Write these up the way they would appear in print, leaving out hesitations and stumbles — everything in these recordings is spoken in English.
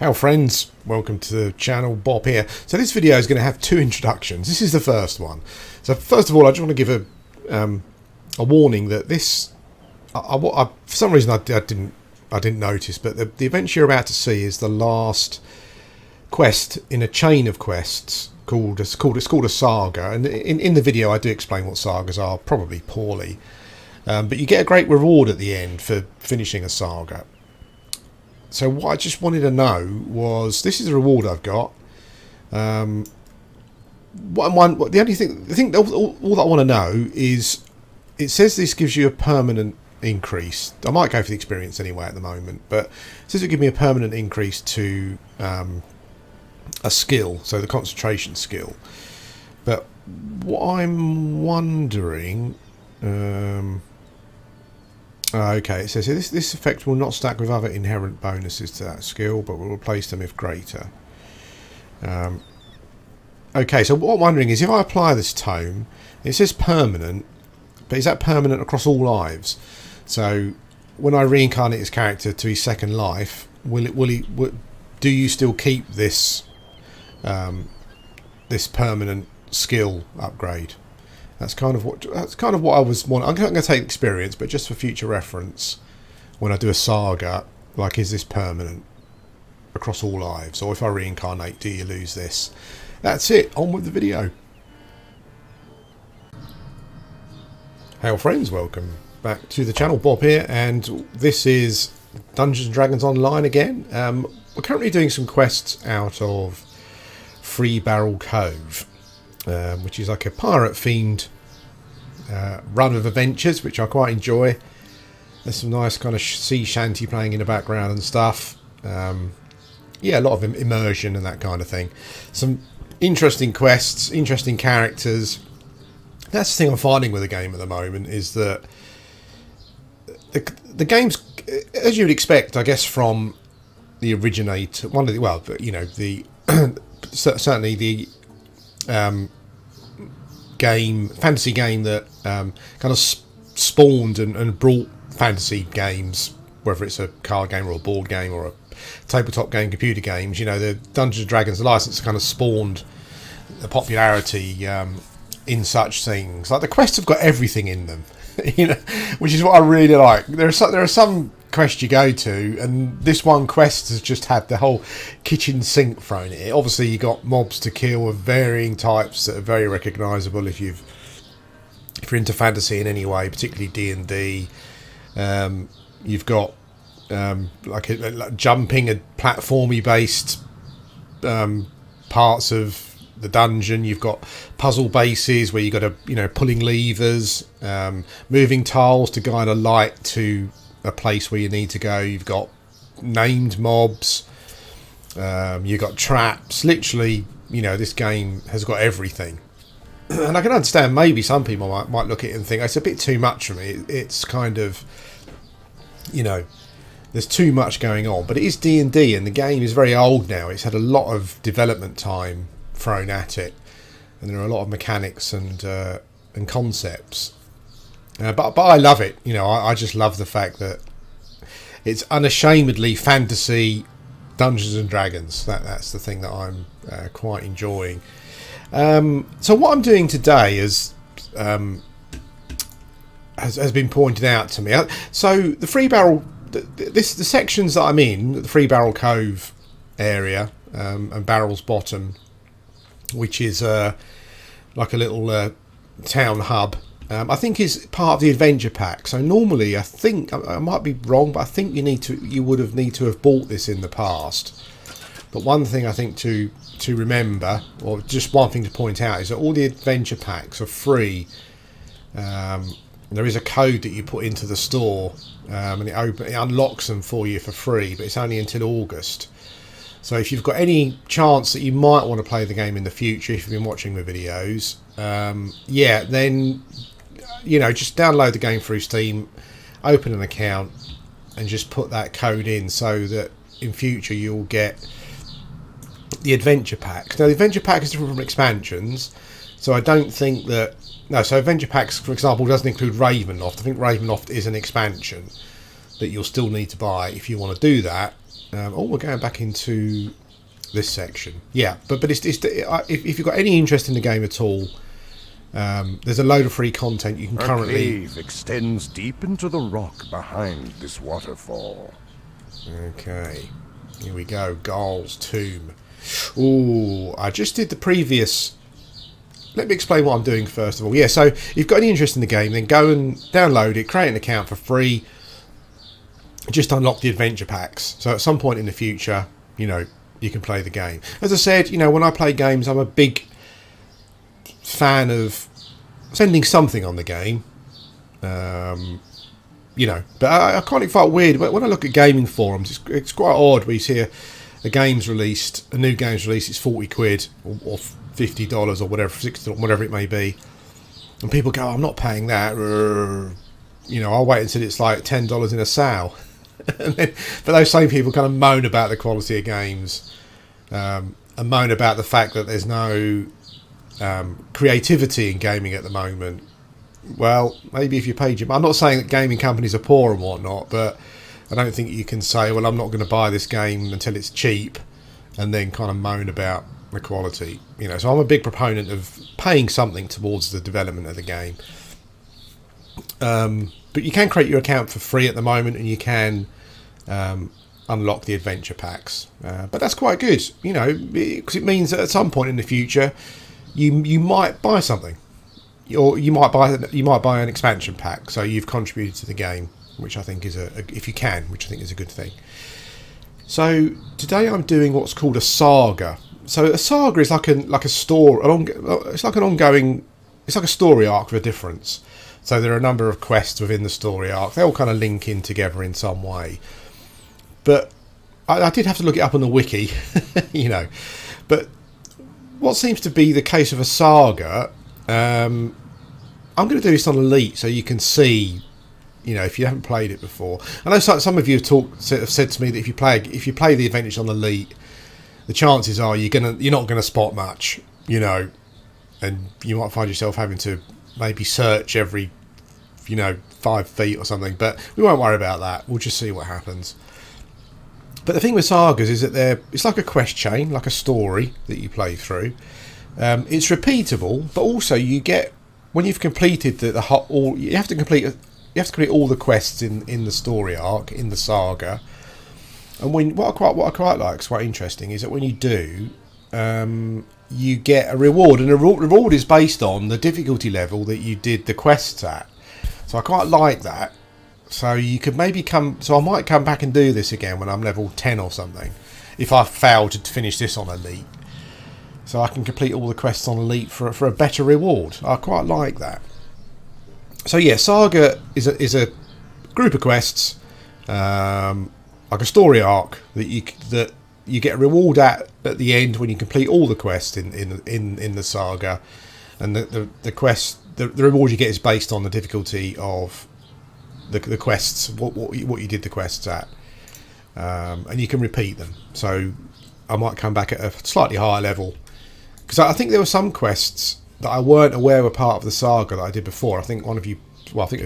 Hello friends, welcome to the channel, Bob here. So this video is going to have two introductions. This is the first one. So first of all, I just want to give a warning that this, for some reason I didn't notice, but the event you're about to see is the last quest in a chain of quests it's called a saga. And in the video I do explain what sagas are, probably poorly, but you get a great reward at the end for finishing a saga. So what I just wanted to know was, this is the reward I've got. The only thing, all that I want to know is, it says this gives you a permanent increase. I might go for the experience anyway at the moment, but it says it gives me a permanent increase to a skill, so the concentration skill. But what I'm wondering. Okay, it says here, this effect will not stack with other inherent bonuses to that skill, but will replace them if greater. Okay, so what I'm wondering is, if I apply this tome, it says permanent, but is that permanent across all lives? So when I reincarnate his character to his second life, do you still keep this this permanent skill upgrade? That's kind of what I was wanting. I'm going to take experience, but just for future reference, when I do a saga, like, is this permanent across all lives, or if I reincarnate, do you lose this? That's it. On with the video. Hey friends, welcome back to the channel. Bob here, and this is Dungeons and Dragons Online again. We're currently doing some quests out of Free Barrel Cove, which is like a pirate themed run of adventures, which I quite enjoy. There's some nice kind of sea shanty playing in the background and stuff. Yeah, a lot of immersion and that kind of thing. Some interesting quests, interesting characters. That's the thing I'm finding with the game at the moment, is that the game's, as you would expect, I guess, from the originator, certainly the fantasy game that kind of spawned and brought fantasy games, whether it's a card game or a board game or a tabletop game, computer games. You know, the Dungeons and Dragons license kind of spawned the popularity in such things. Like, the quests have got everything in them, you know, which is what I really like. There are some quests you go to, and this one quest has just had the whole kitchen sink thrown at it. Obviously, you got mobs to kill of varying types that are very recognisable if you're into fantasy in any way, particularly D&D. You've got like jumping and platformy based parts of the dungeon. You've got puzzle bases where you've got pulling levers, moving tiles to guide a light to a place where you need to go. You've got named mobs, you've got traps. Literally, this game has got everything. And I can understand, maybe some people might look at it and think, it's a bit too much for me. It's kind of, there's too much going on. But it is D&D, and the game is very old now. It's had a lot of development time thrown at it, and there are a lot of mechanics and concepts. But I love it. I just love the fact that it's unashamedly fantasy Dungeons and Dragons. That's the thing that I'm quite enjoying. So what I'm doing today has been pointed out to me. So the Free Barrel, the sections that I'm in, the Free Barrel Cove area, and Barrel's Bottom, which is like a little town hub, I think is part of the adventure pack. So normally, I think, I might be wrong, but I think you would have need to have bought this in the past. But one thing I think to remember, or just one thing to point out, is that all the adventure packs are free. There is a code that you put into the store, and it unlocks them for you for free, but it's only until August. So if you've got any chance that you might want to play the game in the future, if you've been watching the videos, then just download the game through Steam, open an account, and just put that code in, so that in future you'll get the adventure pack. Now, the adventure pack is different from expansions, so I don't think that... No, so adventure packs, for example, doesn't include Ravenloft. I think Ravenloft is an expansion. that you'll still need to buy if you want to do that. Oh, we're going back into this section. Yeah, but if you've got any interest in the game at all, there's a load of free content you can currently... Our cave extends deep into the rock behind this waterfall. Okay, here we go. Garl's Tomb. Ooh, I just did the previous... Let me explain what I'm doing first of all. Yeah, so if you've got any interest in the game, then go and download it, create an account for free, just unlock the adventure packs. So at some point in the future, you know, you can play the game. As I said, you know, when I play games, I'm a big fan of sending something on the game. You know, but I can't find it weird. When I look at gaming forums, it's quite odd where you see a game's released, a new game's released, it's 40 quid or $50 or whatever, $60, whatever it may be, and people go, I'm not paying that. You know, I'll wait until it's like $10 in a sale. And then, but those same people kind of moan about the quality of games, and moan about the fact that there's no creativity in gaming at the moment. Well, maybe if you paid your... I'm not saying that gaming companies are poor and whatnot, but I don't think you can say, well, I'm not going to buy this game until it's cheap, and then kind of moan about the quality. You know, so I'm a big proponent of paying something towards the development of the game. But you can create your account for free at the moment, and you can unlock the adventure packs. But that's quite good, you know, because it means that at some point in the future, you might buy something. Or you might buy an expansion pack, so you've contributed to the game, which I think is if you can, which I think is a good thing. So today I'm doing what's called a saga. So a saga is like a story. It's like an ongoing. It's like a story arc with a difference. So there are a number of quests within the story arc. They all kind of link in together in some way. But I did have to look it up on the wiki, you know. But what seems to be the case of a saga. I'm going to do this on Elite so you can see, you know, if you haven't played it before. I know some of you have said to me that if you play the Adventures on Elite, the chances are you're not going to spot much, you know, and you might find yourself having to maybe search every, you know, 5 feet or something. But we won't worry about that. We'll just see what happens. But the thing with sagas is that it's like a quest chain, like a story that you play through. It's repeatable, but also you get, when you've completed you have to complete all the quests in the story arc, in the saga. And what I quite like, it's quite interesting, is that when you do, you get a reward, and the reward is based on the difficulty level that you did the quests at. So I quite like that. So you could maybe I might come back and do this again when I'm level 10 or something, if I fail to finish this on Elite. So I can complete all the quests on Elite for a better reward. I quite like that. So yeah, Saga is a group of quests, like a story arc that you get a reward at the end when you complete all the quests in the Saga, and the reward you get is based on the difficulty of the quests, what you did the quests at, and you can repeat them. So I might come back at a slightly higher level. Because I think there were some quests that I weren't aware were part of the saga that I did before. I think a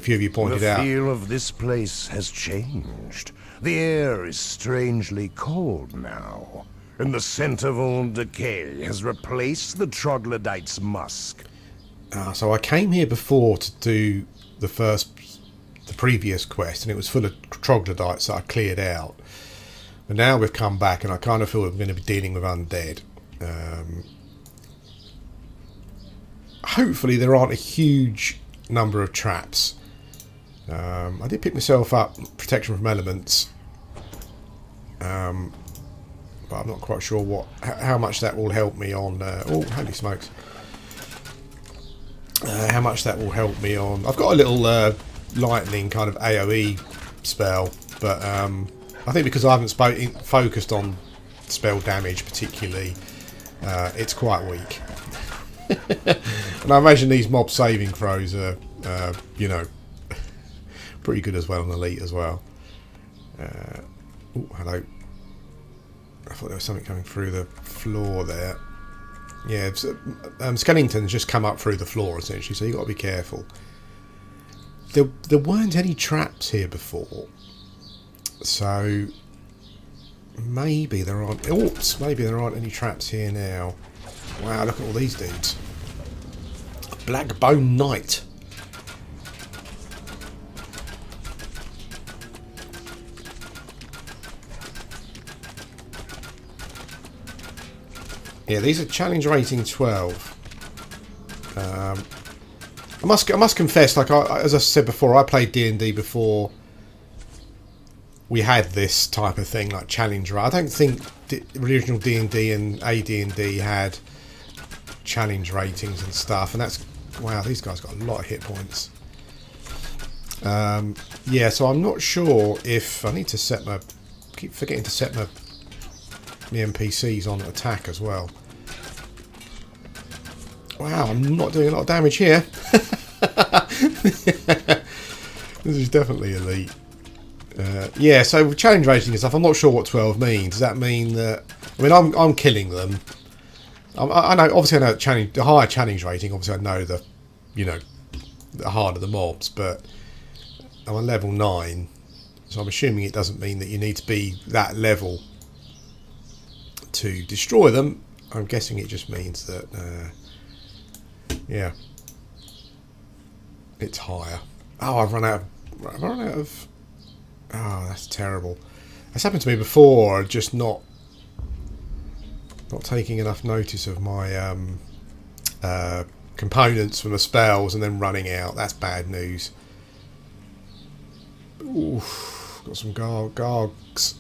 few of you pointed out. The feel of this place has changed. The air is strangely cold now, and the scent of old decay has replaced the troglodyte's musk. So I came here before to do the previous quest, and it was full of troglodytes that I cleared out. But now we've come back, and I kind of feel I'm going to be dealing with undead. Hopefully there aren't a huge number of traps. I did pick myself up protection from elements, but I'm not quite sure how much that will help me on. Oh, holy smokes! How much that will help me on? I've got a little lightning kind of AOE spell, but I think because I haven't focused on spell damage particularly, it's quite weak. And I imagine these mob saving throws are, you know, pretty good as well on Elite as well. Oh, hello. I thought there was something coming through the floor there. Yeah, skeletons just come up through the floor essentially, so you've got to be careful. There weren't any traps here before, So maybe there aren't. Oops, maybe there aren't any traps here now. Wow, look at all these dudes. Black Bone Knight. Yeah, these are challenge rating 12. I must confess, like as I said before, I played D&D before we had this type of thing, like challenge. I don't think the original D&D and AD&D had challenge ratings and stuff, and that's wow. These guys got a lot of hit points. Yeah, so I'm not sure if I need to set my. Keep forgetting to set my NPCs on attack as well. Wow, I'm not doing a lot of damage here. This is definitely elite. Yeah, so with challenge rating and stuff, I'm not sure what 12 means. Does that mean that... I mean, I'm killing them. I know, obviously I know the higher challenge rating, obviously I know the, you know, the harder the mobs, but I'm on level 9, so I'm assuming it doesn't mean that you need to be that level to destroy them. I'm guessing it just means that, yeah, it's higher. Oh, I've run out of... Oh, that's terrible. That's happened to me before, just not taking enough notice of my components from the spells and then running out. That's bad news. Oof, got some gargoyles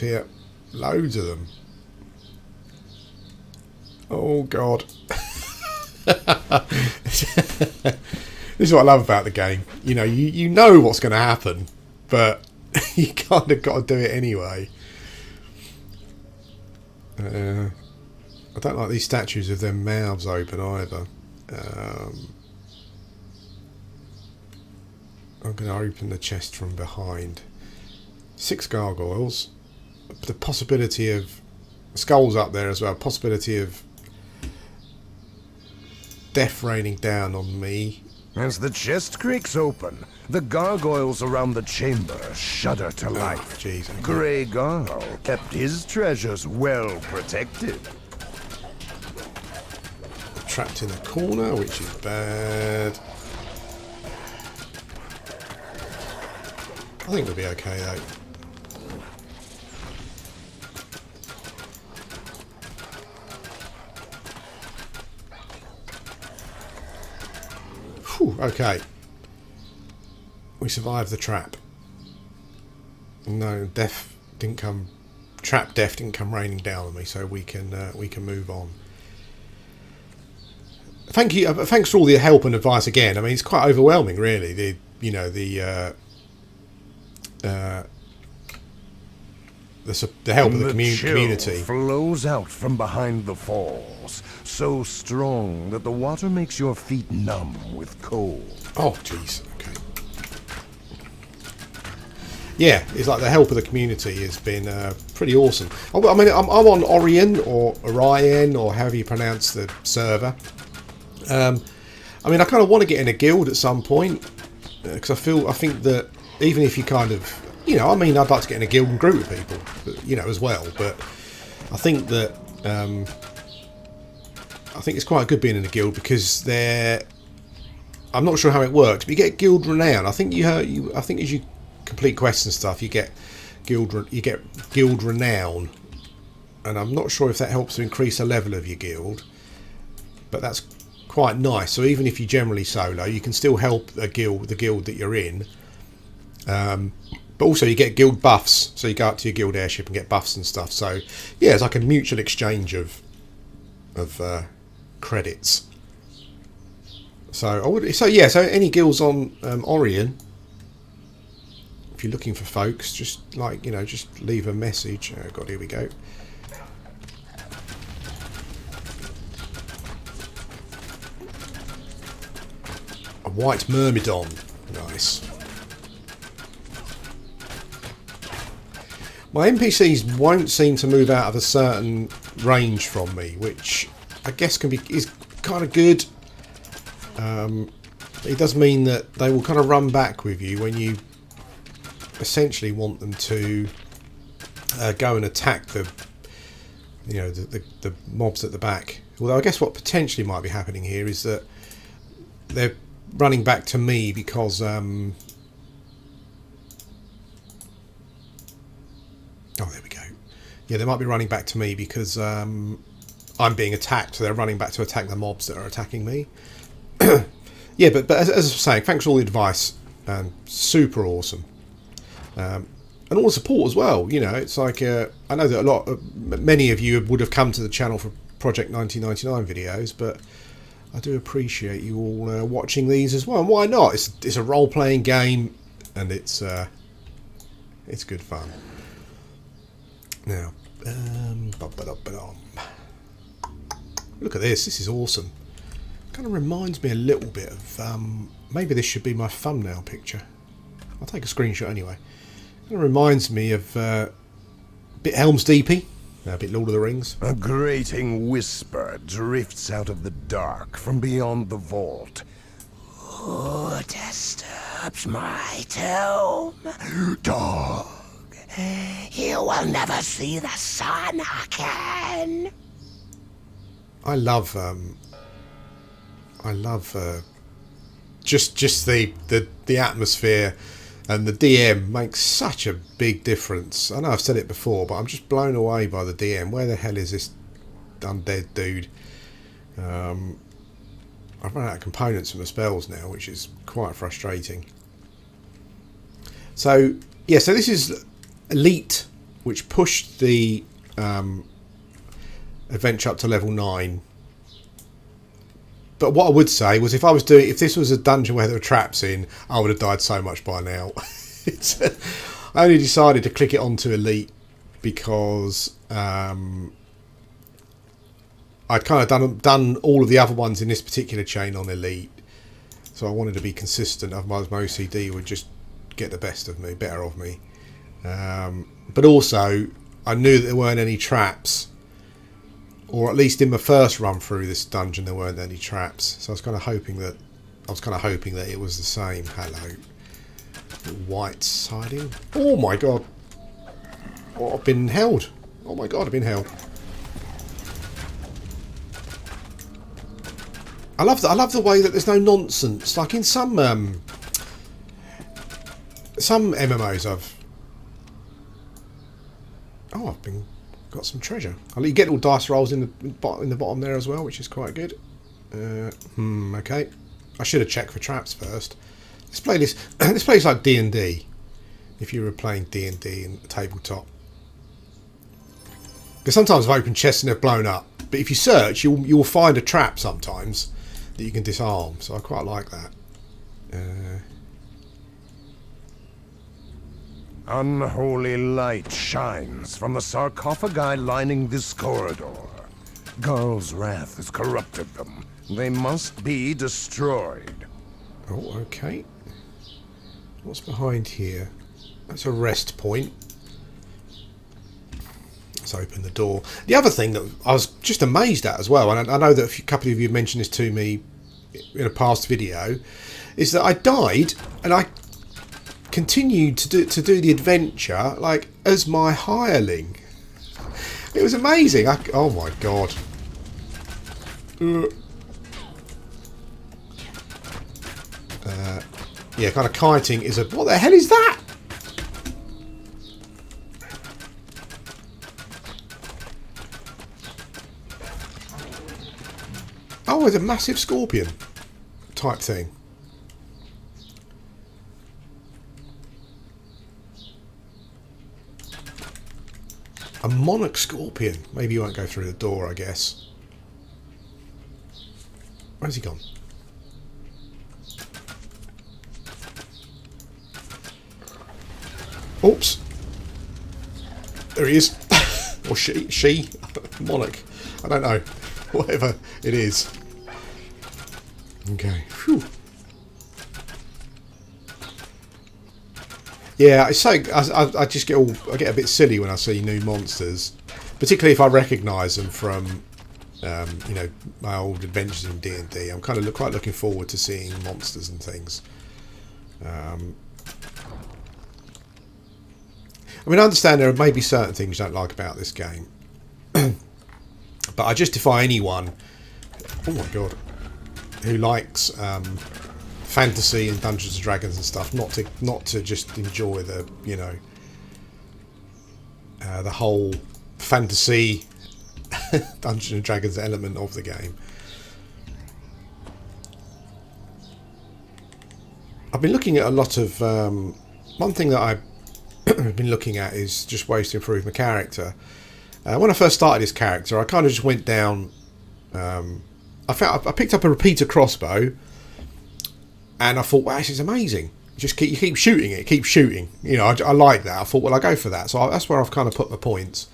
here. Loads of them. Oh, God. This is what I love about the game. You know, you know what's going to happen, but you kind of got to do it anyway. I don't like these statues with their mouths open either. I'm going to open the chest from behind. 6 gargoyles. The possibility of skulls up there as well. Possibility of death raining down on me. As the chest creaks open, the gargoyles around the chamber shudder to life. Jeez. Grey Garl kept his treasures well protected. Trapped in a corner, which is bad. I think we'll be okay though. Whew, okay. We survived the trap. No, death didn't come. Trap death didn't come raining down on me, so we can move on. Thank you. Thanks for all the help and advice again. I mean, it's quite overwhelming, really. The help of the community flows out from behind the falls, so strong that the water makes your feet numb with cold. Oh, jeez. Okay. Yeah, it's like the help of the community has been pretty awesome. I mean, I'm on Orion or Orion or however you pronounce the server. I mean, I kind of want to get in a guild at some point because I think that even if you kind of, you know, I mean, I'd like to get in a guild and group with people, you know, as well. But I think that I think it's quite good being in a guild because I'm not sure how it works, but you get guild renown. I think I think as you complete quests and stuff, you get guild renown, and I'm not sure if that helps to increase the level of your guild, but that's quite nice. So even if you generally solo, you can still help the guild that you're in. But also you get guild buffs, so you go up to your guild airship and get buffs and stuff. So yeah, it's like a mutual exchange of credits. So so any guilds on Orion, if you're looking for folks, just just leave a message. Oh God, here we go. A white myrmidon, nice. My NPCs won't seem to move out of a certain range from me, which I guess is kind of good. It does mean that they will kind of run back with you when you essentially want them to go and attack the mobs at the back. Although I guess what potentially might be happening here is that they're running back to me because oh, there we go. Yeah, they might be running back to me because I'm being attacked, so they're running back to attack the mobs that are attacking me. Yeah, but as I was saying, thanks for all the advice. Super awesome. And all the support as well. You know, it's like I know that many of you would have come to the channel for Project 1999 videos, but I do appreciate you all watching these as well. And why not? It's a role-playing game, and it's good fun. Now, look at this. This is awesome. Kind of reminds me a little bit of maybe this should be my thumbnail picture. I'll take a screenshot anyway. Kind of reminds me of a bit Helm's Deepy, a bit Lord of the Rings. A grating whisper drifts out of the dark from beyond the vault. Who disturbs my tomb? Dog, you will never see the sun again. I love just the atmosphere, and the DM makes such a big difference. I know I've said it before, but I'm just blown away by the DM. Where the hell is this undead dude? I've run out of components for my spells now, which is quite frustrating. So yeah, so this is Elite, which pushed the adventure up to level 9. But what I would say was, if this was a dungeon where there were traps in, I would have died so much by now. I only decided to click it onto Elite because I'd kind of done all of the other ones in this particular chain on Elite, so I wanted to be consistent. Otherwise, my OCD would just get the better of me. But also, I knew that there weren't any traps. Or at least in my first run through this dungeon, there weren't any traps. So I was kind of hoping that it was the same. Hello, White's hiding. Oh my god! Oh, I've been held. Oh my god, I've been held. I love the way that there's no nonsense. Like in some MMOs, I've got some treasure. You get all dice rolls in the bottom there as well, which is quite good. Okay. I should have checked for traps first. Let's play this. This plays like D&D. If you were playing D&D in tabletop, because sometimes I've opened chests and they've blown up. But if you search, you'll find a trap sometimes that you can disarm. So I quite like that. Unholy light shines from the sarcophagi lining this corridor. Garl's wrath has corrupted them. They must be destroyed. Oh, okay. What's behind here? That's a rest point. Let's open the door. The other thing that I was just amazed at as well, and I know that a couple of you mentioned this to me in a past video, is that I died and I continued to do the adventure like as my hireling. It was amazing. Oh my god. Yeah, kind of kiting is a... What the hell is that? Oh, it's a massive scorpion type thing. A monarch scorpion. Maybe you won't go through the door, I guess. Where's he gone? Oops. There he is. Or she. Monarch. I don't know. Whatever it is. Okay. Whew. Yeah, it's so I just get I get a bit silly when I see new monsters, particularly if I recognise them from you know, my old adventures in D&D. I'm kind of quite looking forward to seeing monsters and things. I mean, I understand there may be certain things you don't like about this game, but I just defy anyone, oh my god, who likes fantasy and Dungeons and Dragons and stuff not to just enjoy the, you know, the whole fantasy Dungeons and Dragons element of the game. I've been looking at a lot of one thing that I've been looking at is just ways to improve my character. When I first started this character, I kind of just went down. I picked up a repeater crossbow, and I thought, wow, this is amazing. You keep shooting it, keep shooting. You know, I like that. I thought, well, I'll go for that. So that's where I've kind of put my points.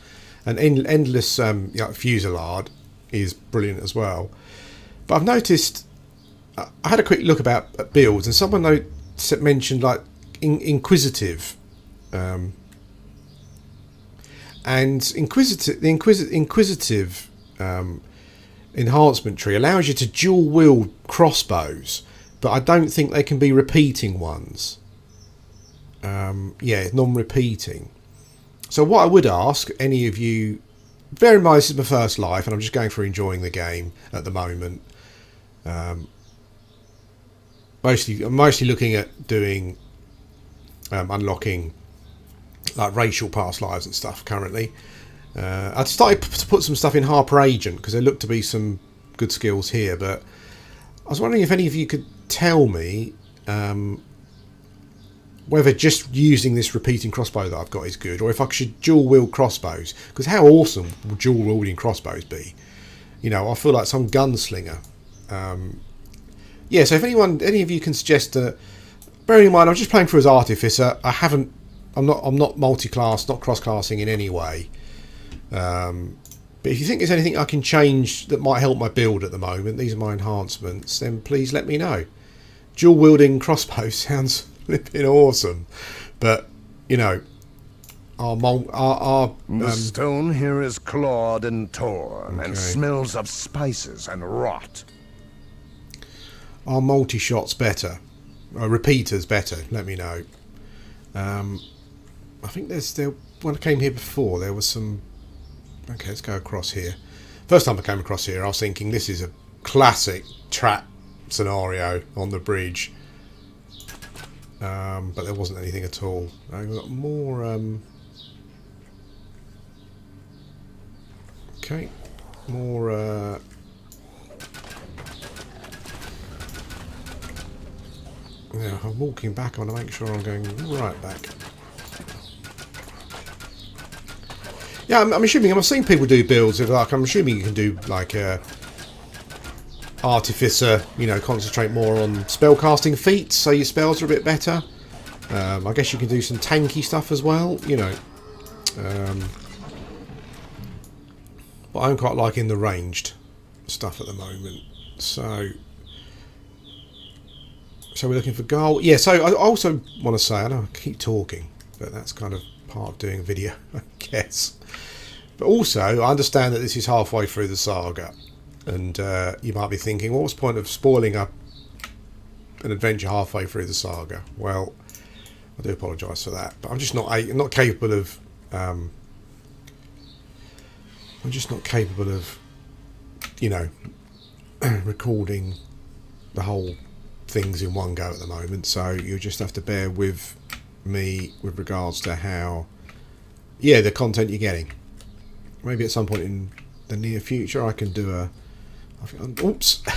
And endless fusillade is brilliant as well. But I've noticed, I had a quick look about builds, and someone mentioned like inquisitive, and the inquisitive enhancement tree allows you to dual wield crossbows, but I don't think they can be repeating ones. Non-repeating. So what I would ask any of you, bear in mind this is my first life and I'm just going through enjoying the game at the moment. I'm mostly looking at doing unlocking like racial past lives and stuff currently. I'd started to put some stuff in Harper Agent because there looked to be some good skills here, but I was wondering if any of you could tell me whether just using this repeating crossbow that I've got is good, or if I should dual wield crossbows, because how awesome will dual wielding crossbows be? You know, I feel like some gunslinger. So if any of you can suggest, bearing in mind I'm just playing through as Artificer, I'm not multi-class, not cross-classing in any way. But if you think there's anything I can change that might help my build at the moment, these are my enhancements, then please let me know. Dual wielding crossbow sounds flipping awesome, but you know, the stone here is clawed and torn, and smells of spices and rot. Are multi-shots better? Repeaters better? Let me know. I think when I came here before, there was some. Okay, let's go across here. First time I came across here, I was thinking this is a classic trap scenario on the bridge, but there wasn't anything at all. We've got more. More. Yeah, I'm walking back. I want to make sure I'm going right back. Yeah, I'm assuming. I'm seeing people do builds of like. I'm assuming you can do like a Artificer. You know, concentrate more on spell casting feats, so your spells are a bit better. I guess you can do some tanky stuff as well. You know, but I'm quite liking the ranged stuff at the moment. So we're looking for gold. Yeah. So I also want to say, I know I keep talking, but that's kind of part of doing a video, I guess. But also, I understand that this is halfway through the saga, and you might be thinking, well, what's the point of spoiling an adventure halfway through the saga? Well, I do apologise for that, but I'm just not capable of. I'm just not capable of, you know, recording the whole things in one go at the moment. So you'll just have to bear with me with regards to how, the content you're getting. Maybe at some point in the near future I can do oops. I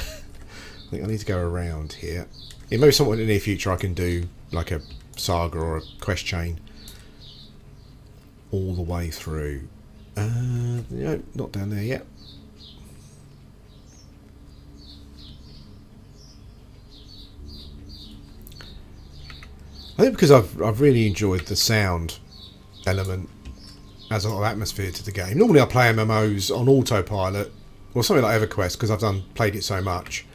think I need to go around here. Yeah, maybe some point in the near future I can do like a saga or a quest chain all the way through. No, not down there yet. I think because I've really enjoyed the sound element, adds a lot of atmosphere to the game. Normally I play MMOs on autopilot, or something like EverQuest, because I've played it so much.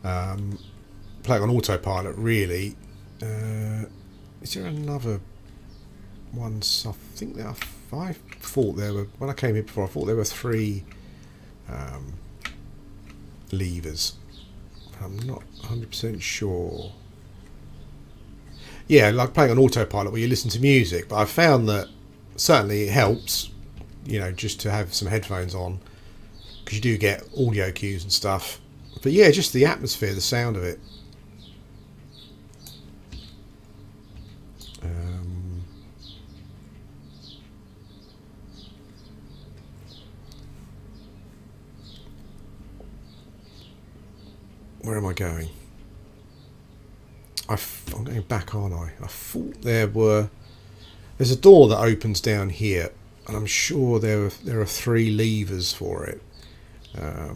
Playing on autopilot, really. Is there another one? I think I thought there were, when I came here before, I thought there were 3 levers. I'm not 100% sure. Yeah, like playing on autopilot where you listen to music, but I found that certainly it helps, you know, just to have some headphones on, because you do get audio cues and stuff. But yeah, just the atmosphere, the sound of it. Where am I going? I'm going back, aren't I? I thought there's a door that opens down here, and I'm sure there are 3 levers for it. A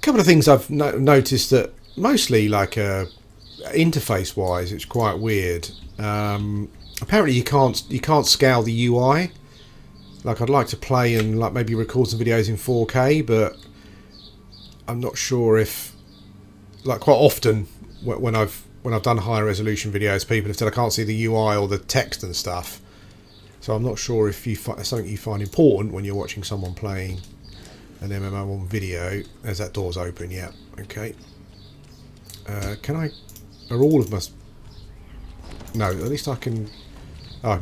couple of things I've noticed that mostly, like interface wise, it's quite weird. Apparently you can't scale the UI. Like, I'd like to play and like maybe record some videos in 4K, but I'm not sure if, like, quite often when I've done higher resolution videos, people have said I can't see the UI or the text and stuff. So I'm not sure if it's something you find important when you're watching someone playing an MMO on video. As that door's open, yeah, okay. Are all of my... No, at least I can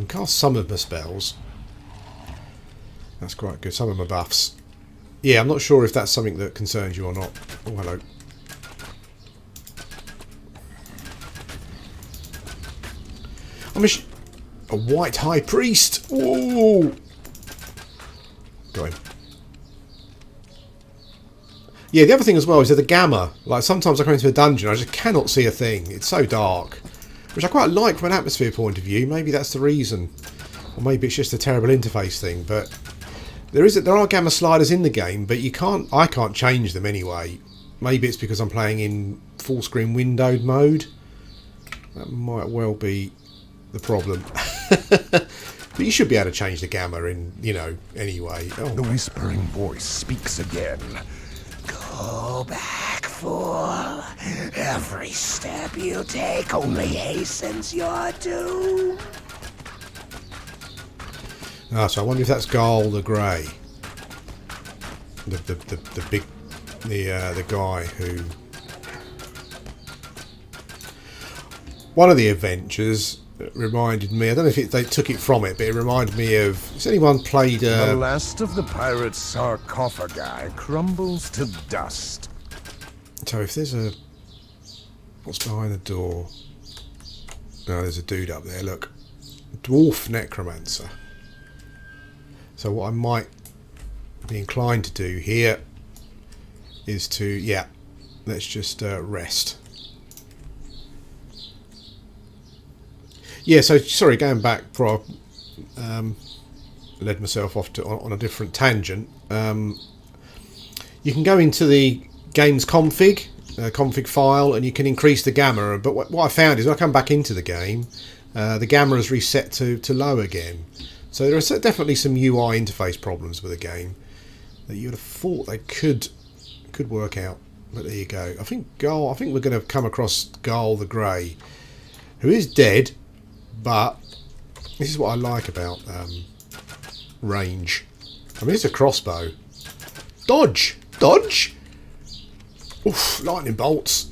cast some of my spells. That's quite good. Some of my buffs. Yeah, I'm not sure if that's something that concerns you or not. Oh, hello. I'm a white high priest. Whoa! Go in. Yeah, the other thing as well is that the gamma. Like, sometimes I come into a dungeon, I just cannot see a thing. It's so dark. Which I quite like from an atmosphere point of view. Maybe that's the reason. Or maybe it's just a terrible interface thing, but... There are gamma sliders in the game, but I can't change them anyway. Maybe it's because I'm playing in full screen windowed mode. That might well be the problem. But you should be able to change the gamma in, you know, anyway. Oh. The whispering voice speaks again. Go back, fool. Every step you take only hastens your doom. Ah, so I wonder if that's Garl the Grey, the guy who... One of the adventures reminded me, I don't know if they took it from it, but it reminded me of... Has anyone played... The last of the pirates' sarcophagi crumbles to dust. So if there's a... What's behind the door? No, there's a dude up there, look. Dwarf Necromancer. So what I might be inclined to do here is to, yeah, let's just rest. Yeah, so sorry, going back before I led myself off on a different tangent. You can go into the game's config file, and you can increase the gamma. But what I found is when I come back into the game, the gamma is reset to low again. So there are definitely some UI interface problems with the game that you would have thought they could work out. But there you go. I think we're going to come across Garl the Grey, who is dead, but this is what I like about range. I mean, it's a crossbow. Dodge! Dodge! Oof, lightning bolts.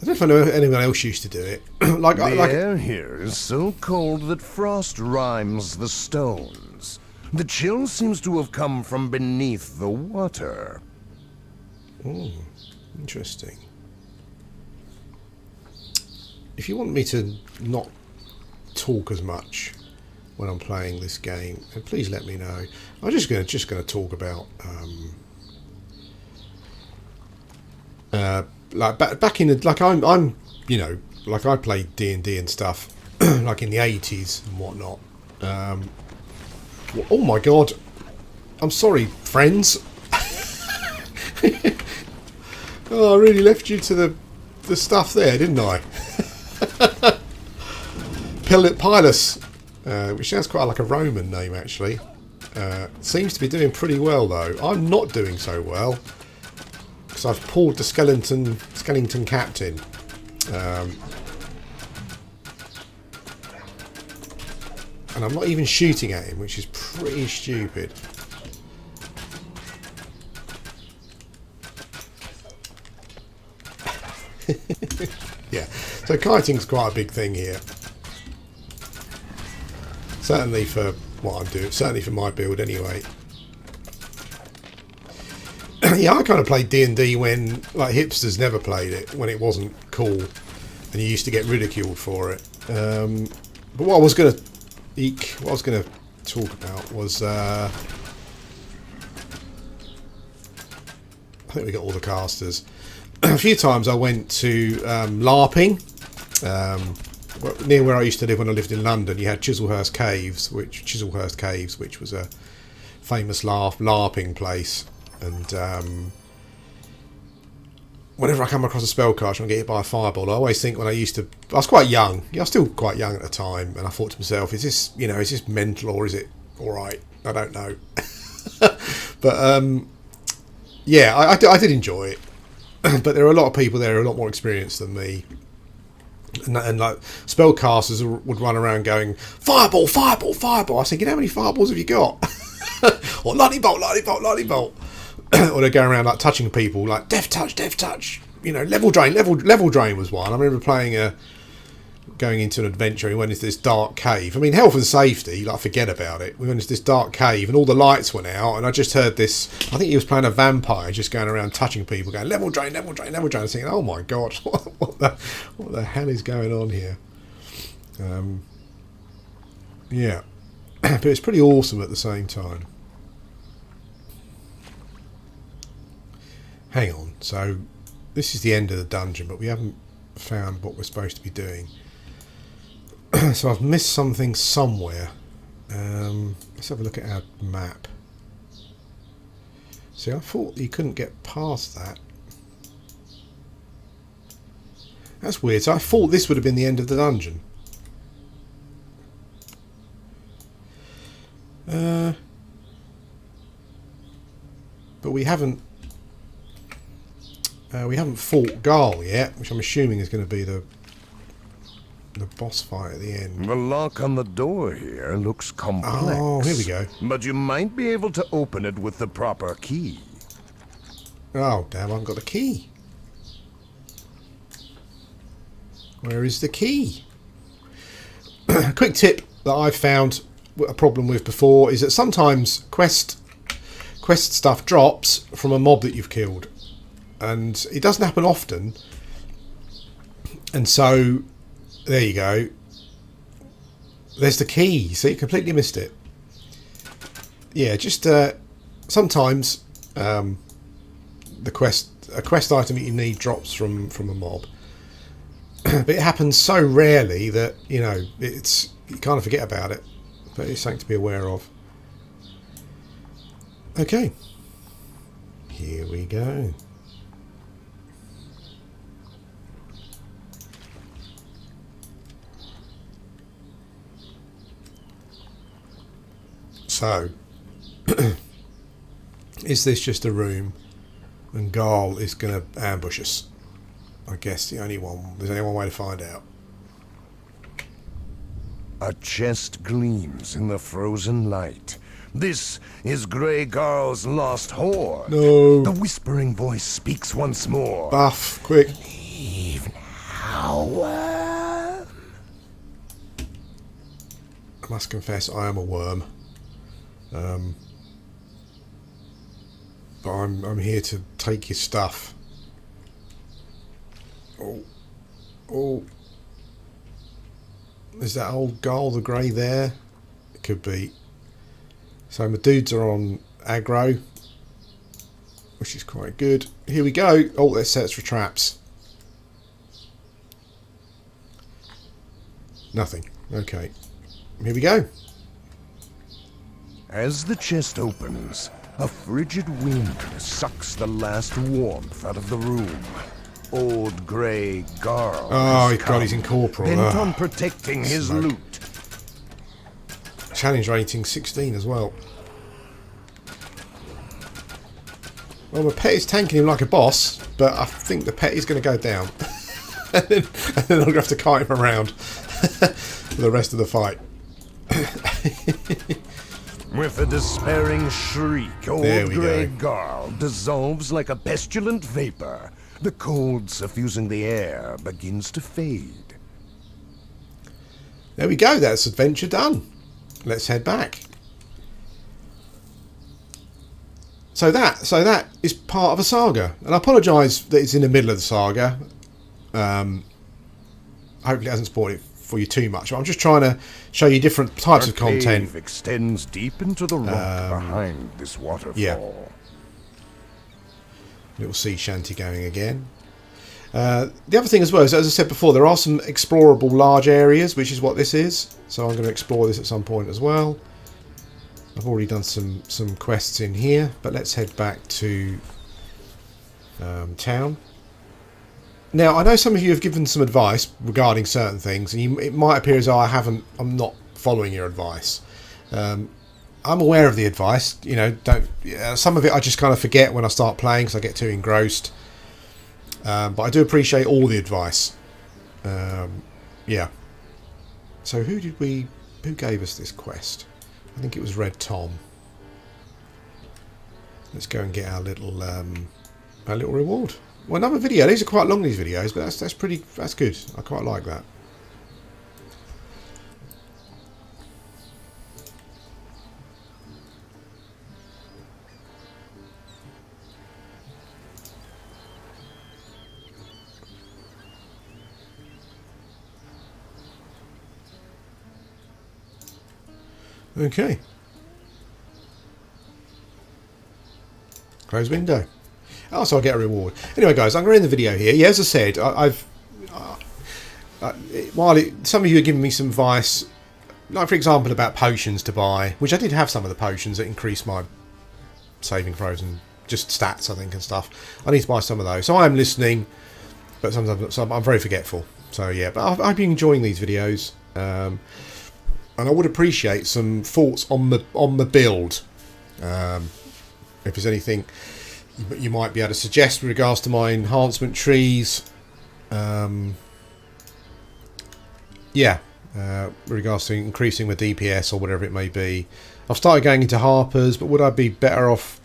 I don't know if anyone else used to do it. The air here is so cold that frost rimes the stones. The chill seems to have come from beneath the water. Oh, interesting. If you want me to not talk as much when I'm playing this game, please let me know. I'm just going to talk about like back in the, like I'm you know, like I played D&D and stuff like in the 80s and whatnot. Oh my god, I'm sorry, friends. Oh, I really left you to the stuff there, didn't I? Pilus, which sounds quite like a Roman name actually. Seems to be doing pretty well though. I'm not doing so well because I've pulled the skeleton captain. And I'm not even shooting at him, which is pretty stupid. So kiting's quite a big thing here. Certainly for what I'm doing. Certainly for my build anyway. Yeah, I kind of played D&D when like hipsters never played it, when it wasn't cool, and you used to get ridiculed for it. But what I was going to talk about was I think we got all the casters. A few times I went to LARPing. Near where I used to live when I lived in London, you had Chislehurst Caves, which was a famous LARPing place. And whenever I come across a spellcaster and get hit by a fireball, I always think I was quite young. Yeah, I was still quite young at the time, and I thought to myself, is this mental or is it all right? I don't know. But yeah, I did enjoy it. But there are a lot of people there who are a lot more experienced than me. And like spellcasters would run around going, fireball, fireball, fireball. I was thinking, how many fireballs have you got? Or lightning bolt, lightning bolt, lightning bolt. Or they're going around like touching people, like death touch, death touch. You know, level drain was one. I remember going into an adventure. We went into this dark cave. I mean, health and safety, like forget about it. We went into this dark cave and all the lights went out, and I just heard this. I think he was playing a vampire, just going around touching people, going level drain, level drain, level drain. I was thinking, oh my god, what the hell is going on here? Yeah, but it's pretty awesome at the same time. Hang on, so this is the end of the dungeon, but we haven't found what we're supposed to be doing. So I've missed something somewhere. Let's have a look at our map. See, I thought you couldn't get past that. That's weird. So I thought this would have been the end of the dungeon. But we haven't fought Garl yet, which I'm assuming is going to be the boss fight at the end. The lock on the door here looks complex. Oh, here we go. But you might be able to open it with the proper key. Oh, damn, I haven't got the key. Where is the key? Quick tip that I've found a problem with before is that sometimes quest stuff drops from a mob that you've killed. And it doesn't happen often. And so, there you go. There's the key. See, you completely missed it. Yeah, just sometimes a quest item that you need drops from a mob. But it happens so rarely that, you kind of forget about it. But it's something to be aware of. Okay. Here we go. So, is this just a room and Garl is going to ambush us? I guess there's only one way to find out. A chest gleams in the frozen light. This is Grey Garl's lost hoard. No. The whispering voice speaks once more. Buff, quick. Leave now. I must confess, I am a worm. But I'm here to take his stuff. Oh. Is that old Garl the Grey there? It could be. So my dudes are on aggro, which is quite good. Here we go. Oh, that sets for traps. Nothing. Okay. Here we go. As the chest opens, a frigid wind sucks the last warmth out of the room. Old Grey Garl. Oh, God, he's incorporeal. Bent on protecting his loot. Challenge rating 16 as well. Well, my pet is tanking him like a boss, but I think the pet is going to go down. and then I'm going to have to cart him around for the rest of the fight. With a despairing shriek, old Grey Garl dissolves like a pestilent vapor, The cold suffusing the air begins to fade. There we go, that's adventure done. Let's head back. So that is part of a saga. And I apologise that it's in the middle of the saga. Hopefully it hasn't spoiled it for you too much. I'm just trying to show you different types of content. Cave extends deep into the rock behind this waterfall. Yeah. Little sea shanty going again. The other thing as well is, as I said before, there are some explorable large areas, which is what this is. So I'm going to explore this at some point as well. I've already done some quests in here, but let's head back to town. Now, I know some of you have given some advice regarding certain things, and it might appear as though I'm not following your advice. I'm aware of the advice. You know, some of it I just kind of forget when I start playing because I get too engrossed. But I do appreciate all the advice. Yeah. So who gave us this quest? I think it was Red Tom. Let's go and get our little reward. Well, another video. These are quite long, these videos, but that's good. I quite like that. Okay. Close window. Oh, so I get a reward. Anyway, guys, I'm going to end the video here. Yeah, as I said, some of you are giving me some advice, like for example about potions to buy, which I did have some of the potions that increase my saving throws and just stats, I think, and stuff. I need to buy some of those. So I am listening, but sometimes I'm very forgetful. So yeah, but I've been enjoying these videos. And I would appreciate some thoughts on the build. If there's anything you might be able to suggest with regards to my enhancement trees. With regards to increasing my DPS or whatever it may be. I've started going into Harper's, but would I be better off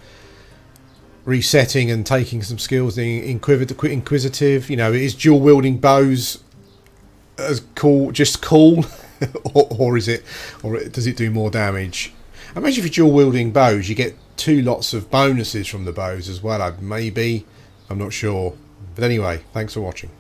resetting and taking some skills in Inquisitive? You know, is dual wielding bows as cool, just cool? or does it do more damage? I imagine if you're dual wielding bows, you get 2 lots of bonuses from the bows as well. I'm not sure. But anyway, thanks for watching.